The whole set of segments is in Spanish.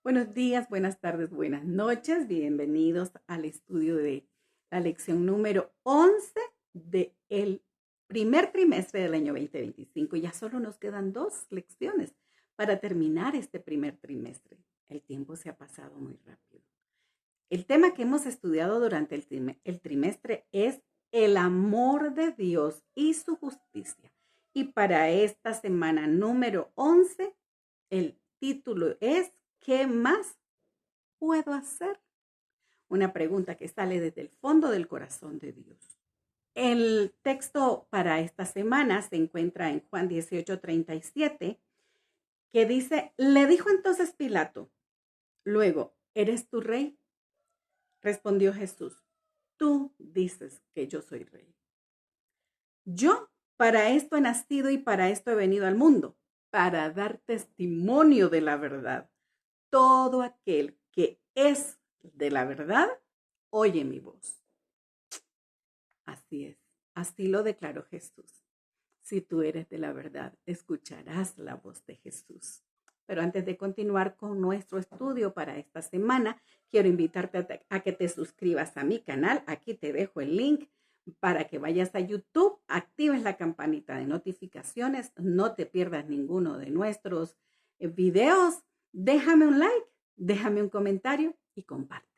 Buenos días, buenas tardes, buenas noches. Bienvenidos al estudio de la lección número 11 del primer trimestre del año 2025. Ya solo nos quedan 2 lecciones para terminar este primer trimestre. El tiempo se ha pasado muy rápido. El tema que hemos estudiado durante el trimestre es el amor de Dios y su justicia. Y para esta semana número 11, el título es ¿qué más puedo hacer? Una pregunta que sale desde el fondo del corazón de Dios. El texto para esta semana se encuentra en Juan 18:37, que dice, le dijo entonces Pilato, luego, ¿eres tú rey? Respondió Jesús, tú dices que yo soy rey. Yo para esto he nacido y para esto he venido al mundo, para dar testimonio de la verdad. Todo aquel que es de la verdad, oye mi voz. Así es, así lo declaró Jesús. Si tú eres de la verdad, escucharás la voz de Jesús. Pero antes de continuar con nuestro estudio para esta semana, quiero invitarte a que te suscribas a mi canal. Aquí te dejo el link para que vayas a YouTube, actives la campanita de notificaciones, no te pierdas ninguno de nuestros videos. Déjame un like, déjame un comentario y comparte.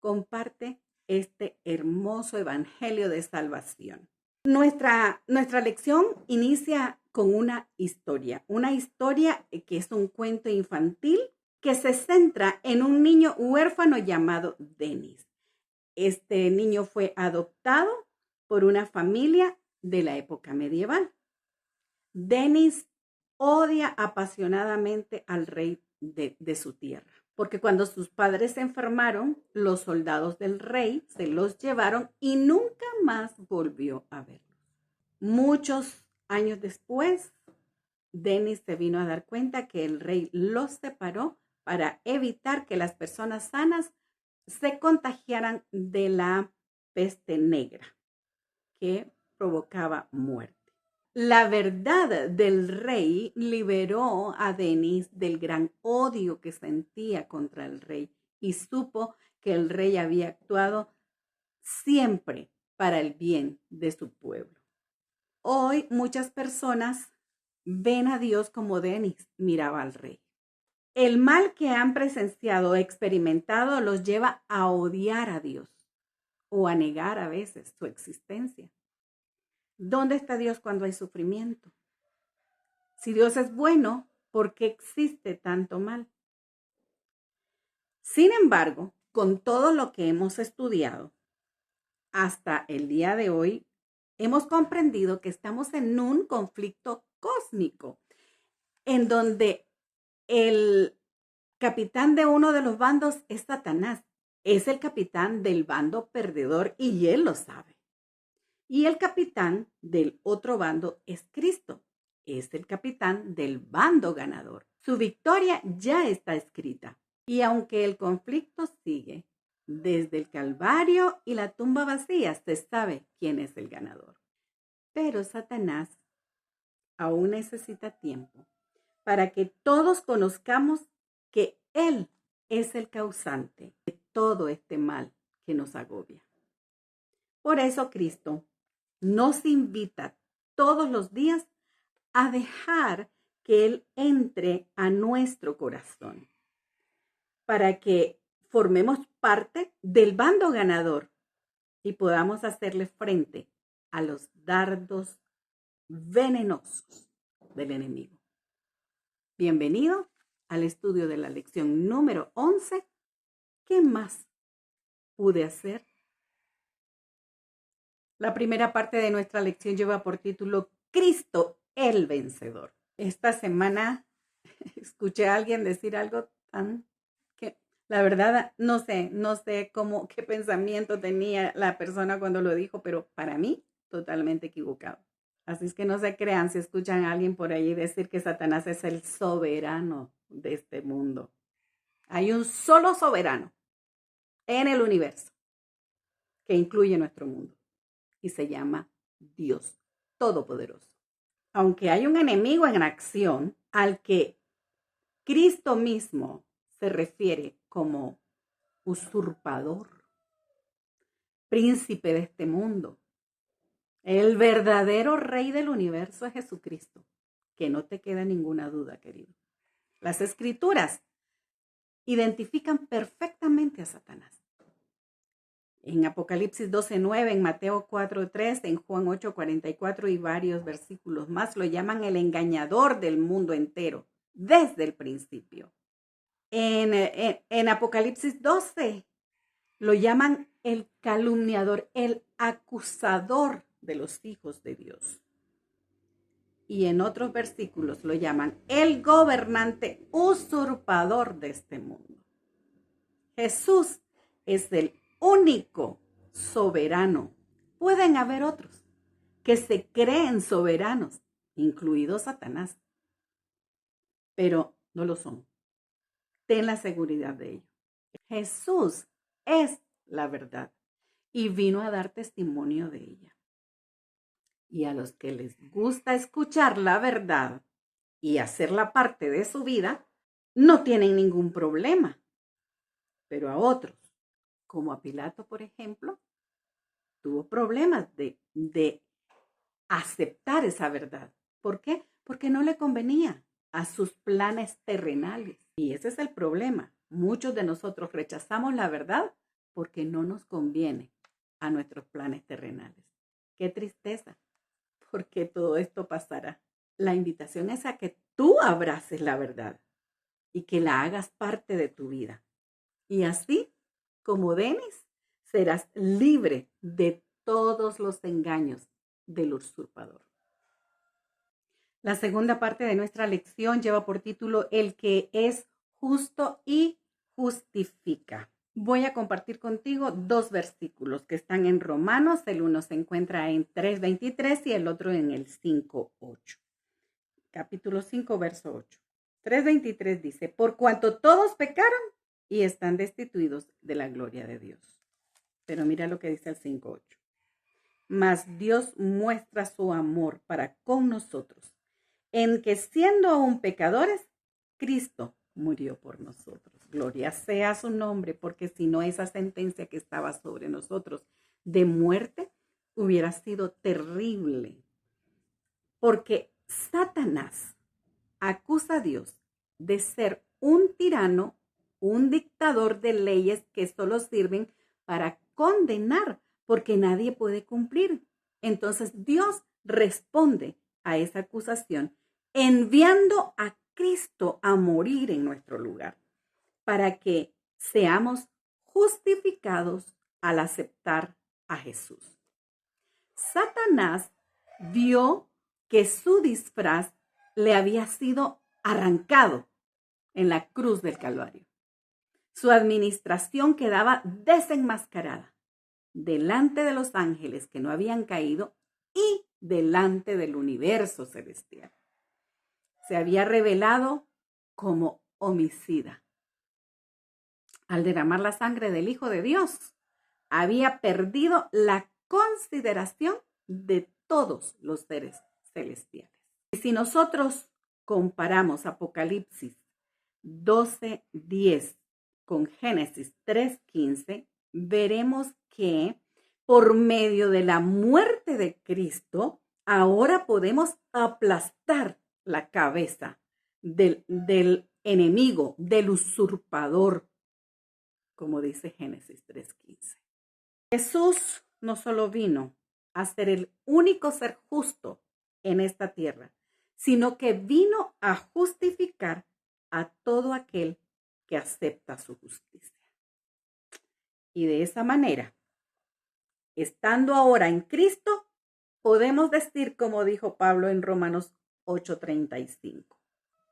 Comparte este hermoso evangelio de salvación. Nuestra lección inicia con una historia que es un cuento infantil que se centra en un niño huérfano llamado Denis. Este niño fue adoptado por una familia de la época medieval. Denis odia apasionadamente al rey de su tierra, porque cuando sus padres se enfermaron, los soldados del rey se los llevaron y nunca más volvió a verlos. Muchos años después, Denis se vino a dar cuenta que el rey los separó para evitar que las personas sanas se contagiaran de la peste negra que provocaba muerte. La verdad del rey liberó a Denis del gran odio que sentía contra el rey y supo que el rey había actuado siempre para el bien de su pueblo. Hoy muchas personas ven a Dios como Denis miraba al rey. El mal que han presenciado o experimentado los lleva a odiar a Dios o a negar a veces su existencia. ¿Dónde está Dios cuando hay sufrimiento? Si Dios es bueno, ¿por qué existe tanto mal? Sin embargo, con todo lo que hemos estudiado hasta el día de hoy, hemos comprendido que estamos en un conflicto cósmico en donde el capitán de uno de los bandos es Satanás. Es el capitán del bando perdedor y él lo sabe. Y el capitán del otro bando es Cristo. Es el capitán del bando ganador. Su victoria ya está escrita. Y aunque el conflicto sigue, desde el Calvario y la tumba vacía se sabe quién es el ganador. Pero Satanás aún necesita tiempo para que todos conozcamos que Él es el causante de todo este mal que nos agobia. Por eso Cristo nos invita todos los días a dejar que Él entre a nuestro corazón para que formemos parte del bando ganador y podamos hacerle frente a los dardos venenosos del enemigo. Bienvenido al estudio de la lección número 11. ¿Qué más pude hacer? La primera parte de nuestra lección lleva por título Cristo el vencedor. Esta semana escuché a alguien decir algo tan que la verdad no sé qué pensamiento tenía la persona cuando lo dijo, pero para mí totalmente equivocado. Así es que no se crean si escuchan a alguien por ahí decir que Satanás es el soberano de este mundo. Hay un solo soberano en el universo que incluye nuestro mundo y se llama Dios Todopoderoso. Aunque hay un enemigo en acción al que Cristo mismo se refiere como usurpador, príncipe de este mundo. El verdadero rey del universo es Jesucristo, que no te queda ninguna duda, querido. Las escrituras identifican perfectamente a Satanás. En Apocalipsis 12:9, en Mateo 4:3, en Juan 8:44 y varios versículos más lo llaman el engañador del mundo entero, desde el principio. En Apocalipsis 12 lo llaman el calumniador, el acusador de los hijos de Dios. Y en otros versículos lo llaman el gobernante usurpador de este mundo. Jesús es el único soberano. Pueden haber otros que se creen soberanos, incluido Satanás, pero no lo son. Ten la seguridad de ello. Jesús es la verdad y vino a dar testimonio de ella. Y a los que les gusta escuchar la verdad y hacerla parte de su vida, no tienen ningún problema. Pero a otros, como a Pilato, por ejemplo, tuvo problemas de aceptar esa verdad. ¿Por qué? Porque no le convenía a sus planes terrenales. Y ese es el problema. Muchos de nosotros rechazamos la verdad porque no nos conviene a nuestros planes terrenales. Qué tristeza, porque todo esto pasará. La invitación es a que tú abraces la verdad y que la hagas parte de tu vida. Y así, como Denis, serás libre de todos los engaños del usurpador. La segunda parte de nuestra lección lleva por título El que es justo y justifica. Voy a compartir contigo dos versículos que están en Romanos. El uno se encuentra en 3:23 y el otro en el 5:8. Capítulo 5, verso 8. 3:23 dice, por cuanto todos pecaron y están destituidos de la gloria de Dios. Pero mira lo que dice el 5:8. Mas Dios muestra su amor para con nosotros, en que siendo aún pecadores, Cristo murió por nosotros. Gloria sea su nombre, porque si no, esa sentencia que estaba sobre nosotros de muerte hubiera sido terrible. Porque Satanás acusa a Dios de ser un tirano, un dictador de leyes que solo sirven para condenar, porque nadie puede cumplir. Entonces Dios responde a esa acusación enviando a Cristo a morir en nuestro lugar, para que seamos justificados al aceptar a Jesús. Satanás vio que su disfraz le había sido arrancado en la cruz del Calvario. Su administración quedaba desenmascarada delante de los ángeles que no habían caído y delante del universo celestial. Se había revelado como homicida. Al derramar la sangre del Hijo de Dios, había perdido la consideración de todos los seres celestiales. Y si nosotros comparamos Apocalipsis 12:10 con Génesis 3:15, veremos que por medio de la muerte de Cristo, ahora podemos aplastar la cabeza del enemigo, del usurpador, como dice Génesis 3:15. Jesús no solo vino a ser el único ser justo en esta tierra, sino que vino a justificar a todo aquel que acepta su justicia. Y de esa manera, estando ahora en Cristo, podemos decir, como dijo Pablo en Romanos 8:35,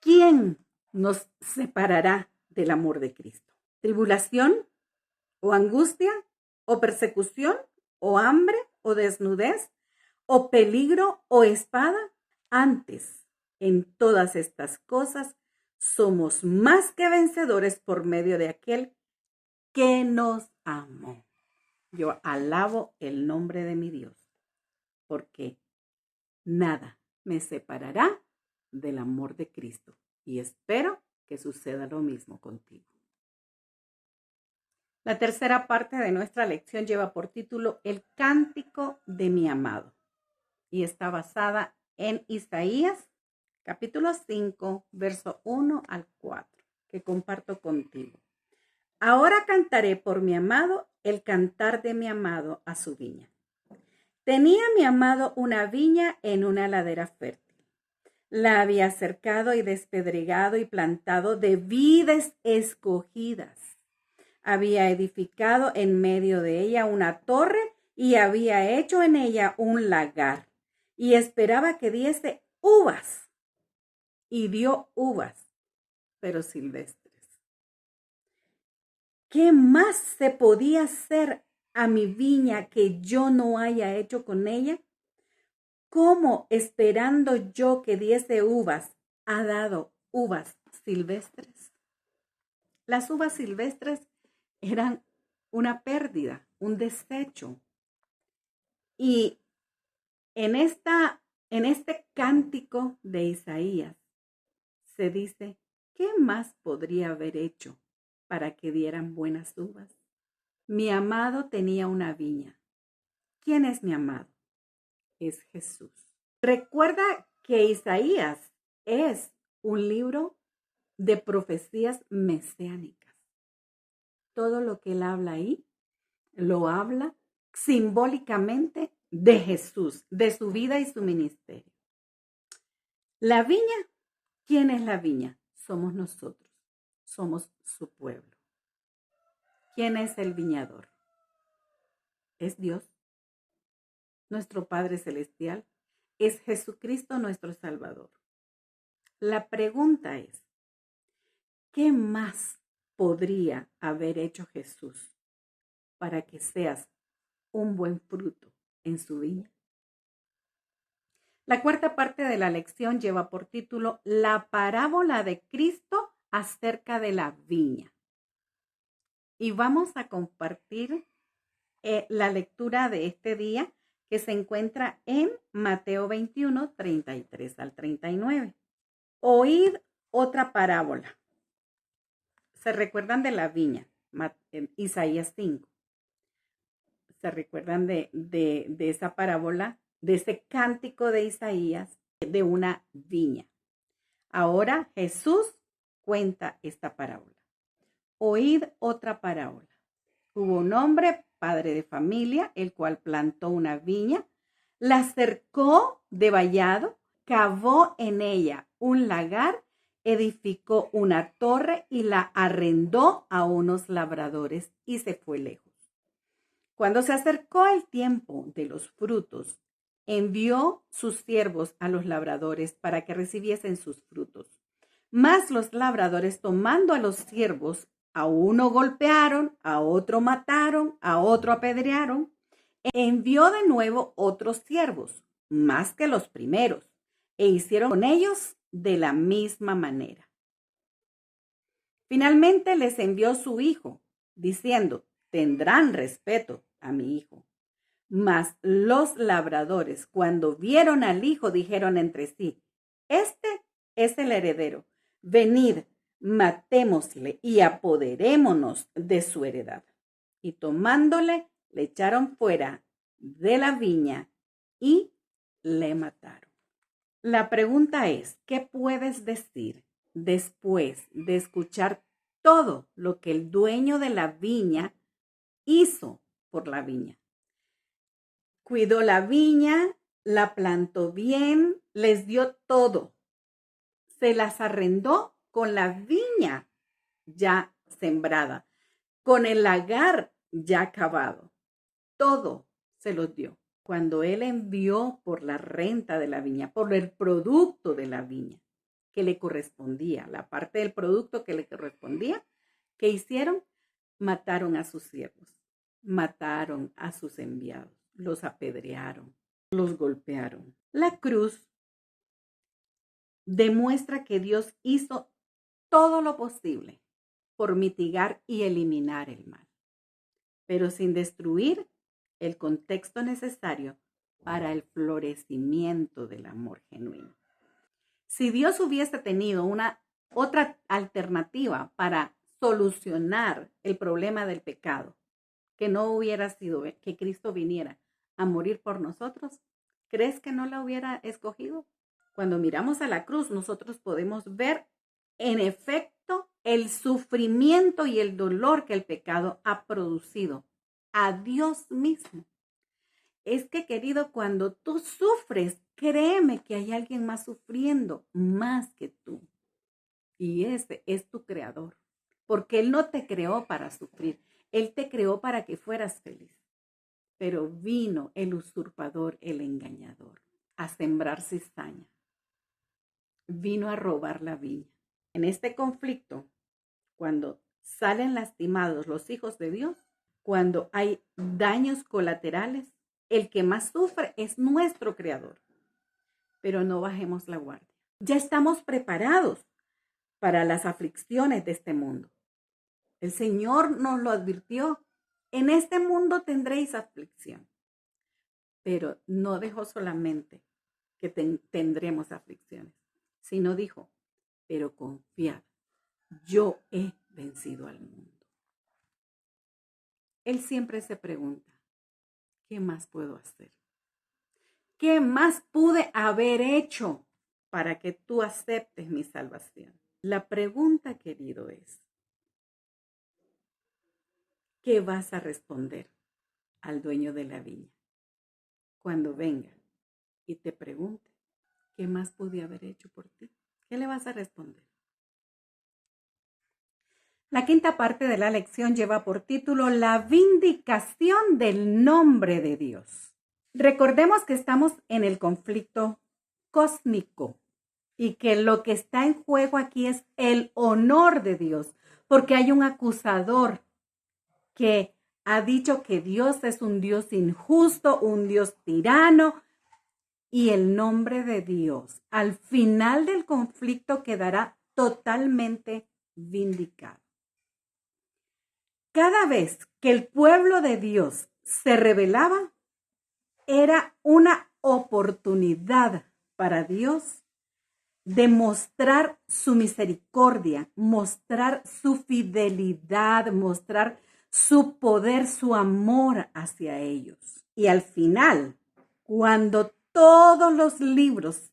¿quién nos separará del amor de Cristo? ¿Tribulación o angustia o persecución o hambre o desnudez o peligro o espada? Antes, en todas estas cosas, somos más que vencedores por medio de aquel que nos amó. Yo alabo el nombre de mi Dios, porque nada me separará del amor de Cristo. Y espero que suceda lo mismo contigo. La tercera parte de nuestra lección lleva por título El cántico de mi amado y está basada en Isaías capítulo 5, verso 1 al 4, que comparto contigo. Ahora cantaré por mi amado el cantar de mi amado a su viña. Tenía mi amado una viña en una ladera fértil. La había cercado y despedregado y plantado de vides escogidas. Había edificado en medio de ella una torre y había hecho en ella un lagar. Y esperaba que diese uvas. Y dio uvas, pero silvestres. ¿Qué más se podía hacer a mi viña que yo no haya hecho con ella? ¿Cómo, esperando yo que diese uvas, ha dado uvas silvestres? Las uvas silvestres eran una pérdida, un desecho. Y en este cántico de Isaías se dice, ¿qué más podría haber hecho para que dieran buenas uvas? Mi amado tenía una viña. ¿Quién es mi amado? Es Jesús. Recuerda que Isaías es un libro de profecías mesiánicas. Todo lo que él habla ahí, lo habla simbólicamente de Jesús, de su vida y su ministerio. La viña, ¿quién es la viña? Somos nosotros, somos su pueblo. ¿Quién es el viñador? Es Dios, nuestro Padre Celestial, es Jesucristo nuestro Salvador. La pregunta es, ¿qué más podría haber hecho Jesús para que seas un buen fruto en su viña? La cuarta parte de la lección lleva por título La parábola de Cristo acerca de la viña. Y vamos a compartir la lectura de este día que se encuentra en Mateo 21, 33 al 39. Oíd otra parábola. ¿Se recuerdan de la viña? Isaías 5. ¿Se recuerdan de esa parábola, de ese cántico de Isaías, de una viña? Ahora Jesús cuenta esta parábola. Oíd otra parábola. Hubo un hombre, padre de familia, el cual plantó una viña, la cercó de vallado, cavó en ella un lagar, edificó una torre y la arrendó a unos labradores y se fue lejos. Cuando se acercó el tiempo de los frutos, envió sus siervos a los labradores para que recibiesen sus frutos. Mas los labradores, tomando a los siervos, a uno golpearon, a otro mataron, a otro apedrearon. Envió de nuevo otros siervos, más que los primeros, e hicieron con ellos de la misma manera. Finalmente les envió su hijo, diciendo, tendrán respeto a mi hijo. Mas los labradores, cuando vieron al hijo, dijeron entre sí, este es el heredero, venid, matémosle y apoderémonos de su heredad. Y tomándole, le echaron fuera de la viña y le mataron. La pregunta es, ¿qué puedes decir después de escuchar todo lo que el dueño de la viña hizo por la viña? Cuidó la viña, la plantó bien, les dio todo. Se las arrendó con la viña ya sembrada, con el lagar ya cavado. Todo se los dio. Cuando él envió por la renta de la viña, por el producto de la viña que le correspondía, la parte del producto que le correspondía, ¿qué hicieron? Mataron a sus siervos, mataron a sus enviados, los apedrearon, los golpearon. La cruz demuestra que Dios hizo todo lo posible por mitigar y eliminar el mal, pero sin destruir el contexto necesario para el florecimiento del amor genuino. Si Dios hubiese tenido una otra alternativa para solucionar el problema del pecado, que no hubiera sido que Cristo viniera a morir por nosotros, ¿crees que no la hubiera escogido? Cuando miramos a la cruz, nosotros podemos ver en efecto el sufrimiento y el dolor que el pecado ha producido a Dios mismo. Es que, querido, cuando tú sufres, créeme que hay alguien más sufriendo más que tú. Y ese es tu creador. Porque Él no te creó para sufrir. Él te creó para que fueras feliz. Pero vino el usurpador, el engañador, a sembrar cizaña. Vino a robar la viña. En este conflicto, cuando salen lastimados los hijos de Dios, cuando hay daños colaterales, el que más sufre es nuestro creador. Pero no bajemos la guardia. Ya estamos preparados para las aflicciones de este mundo. El Señor nos lo advirtió. En este mundo tendréis aflicción. Pero no dejó solamente que tendremos aflicciones, sino dijo, pero confiad, yo he vencido al mundo. Él siempre se pregunta, ¿qué más puedo hacer? ¿Qué más pude haber hecho para que tú aceptes mi salvación? La pregunta, querido, es, ¿qué vas a responder al dueño de la viña cuando venga y te pregunte, ¿qué más pude haber hecho por ti? ¿Qué le vas a responder? La quinta parte de la lección lleva por título La vindicación del nombre de Dios. Recordemos que estamos en el conflicto cósmico y que lo que está en juego aquí es el honor de Dios, porque hay un acusador que ha dicho que Dios es un Dios injusto, un Dios tirano, y el nombre de Dios al final del conflicto quedará totalmente vindicado. Cada vez que el pueblo de Dios se rebelaba, era una oportunidad para Dios de mostrar su misericordia, mostrar su fidelidad, mostrar su poder, su amor hacia ellos. Y al final, cuando todos los libros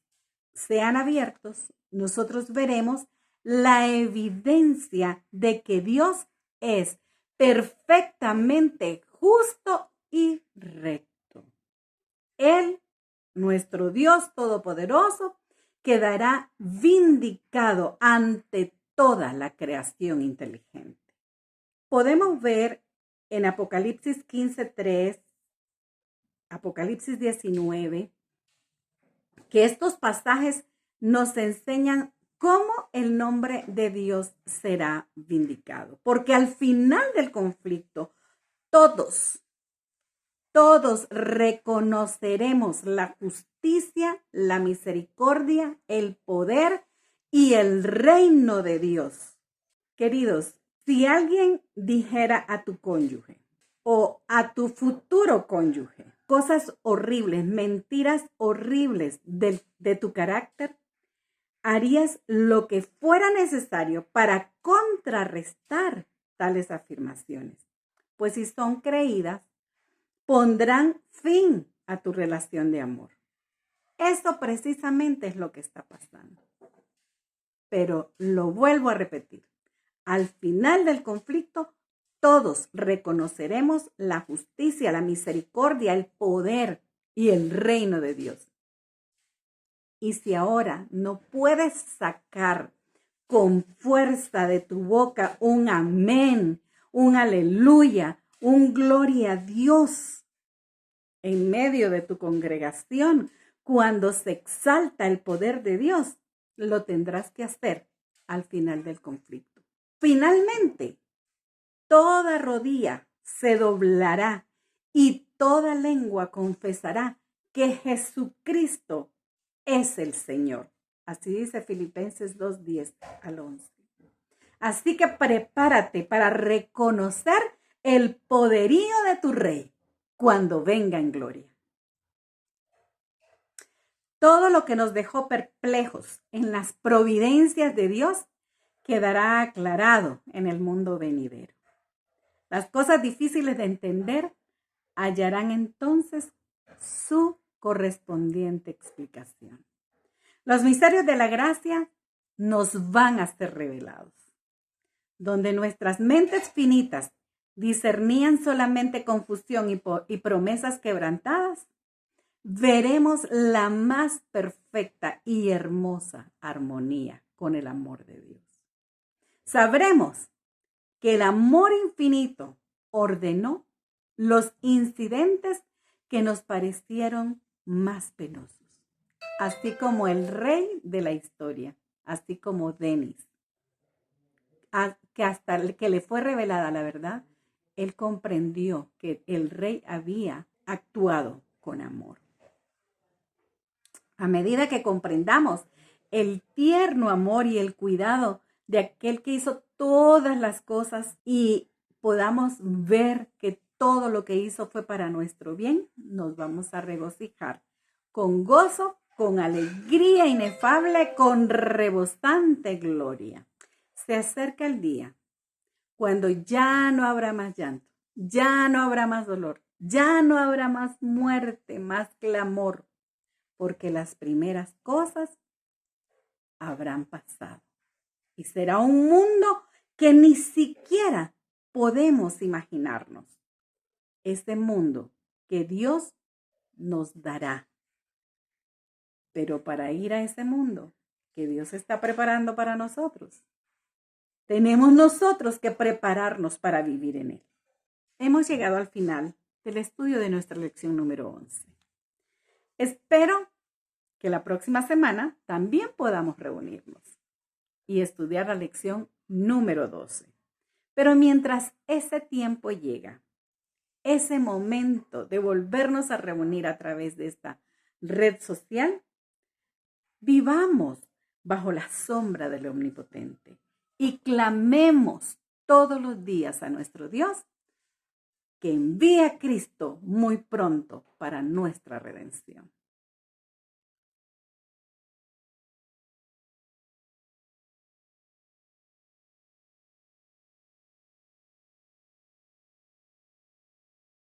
sean abiertos, nosotros veremos la evidencia de que Dios es perfectamente justo y recto. Él, nuestro Dios todopoderoso, quedará vindicado ante toda la creación inteligente. Podemos ver en Apocalipsis 15:3, Apocalipsis 19, que estos pasajes nos enseñan cómo el nombre de Dios será vindicado. Porque al final del conflicto, todos reconoceremos la justicia, la misericordia, el poder y el reino de Dios. Queridos, si alguien dijera a tu cónyuge o a tu futuro cónyuge cosas horribles, mentiras horribles de tu carácter, harías lo que fuera necesario para contrarrestar tales afirmaciones. Pues si son creídas, pondrán fin a tu relación de amor. Eso precisamente es lo que está pasando. Pero lo vuelvo a repetir. Al final del conflicto, todos reconoceremos la justicia, la misericordia, el poder y el reino de Dios. Y si ahora no puedes sacar con fuerza de tu boca un amén, un aleluya, un gloria a Dios en medio de tu congregación, cuando se exalta el poder de Dios, lo tendrás que hacer al final del conflicto. Finalmente, toda rodilla se doblará y toda lengua confesará que Jesucristo es el Señor. Así dice Filipenses 2:10 al 11. Así que prepárate para reconocer el poderío de tu Rey cuando venga en gloria. Todo lo que nos dejó perplejos en las providencias de Dios quedará aclarado en el mundo venidero. Las cosas difíciles de entender hallarán entonces su correspondiente explicación. Los misterios de la gracia nos van a ser revelados. Donde nuestras mentes finitas discernían solamente confusión y promesas quebrantadas, veremos la más perfecta y hermosa armonía con el amor de Dios. Sabremos que el amor infinito ordenó los incidentes que nos parecieron más penosos, así como el rey de la historia, así como Denis, que hasta que le fue revelada la verdad, él comprendió que el rey había actuado con amor. A medida que comprendamos el tierno amor y el cuidado de aquel que hizo todas las cosas y podamos ver que todo lo que hizo fue para nuestro bien, nos vamos a regocijar con gozo, con alegría inefable, con rebosante gloria. Se acerca el día cuando ya no habrá más llanto, ya no habrá más dolor, ya no habrá más muerte, más clamor, porque las primeras cosas habrán pasado. Y será un mundo que ni siquiera podemos imaginarnos. Ese mundo que Dios nos dará. Pero para ir a ese mundo que Dios está preparando para nosotros, tenemos nosotros que prepararnos para vivir en él. Hemos llegado al final del estudio de nuestra lección número 11. Espero que la próxima semana también podamos reunirnos y estudiar la lección número 12. Pero mientras ese tiempo llega, ese momento de volvernos a reunir a través de esta red social, vivamos bajo la sombra del Omnipotente y clamemos todos los días a nuestro Dios que envíe a Cristo muy pronto para nuestra redención.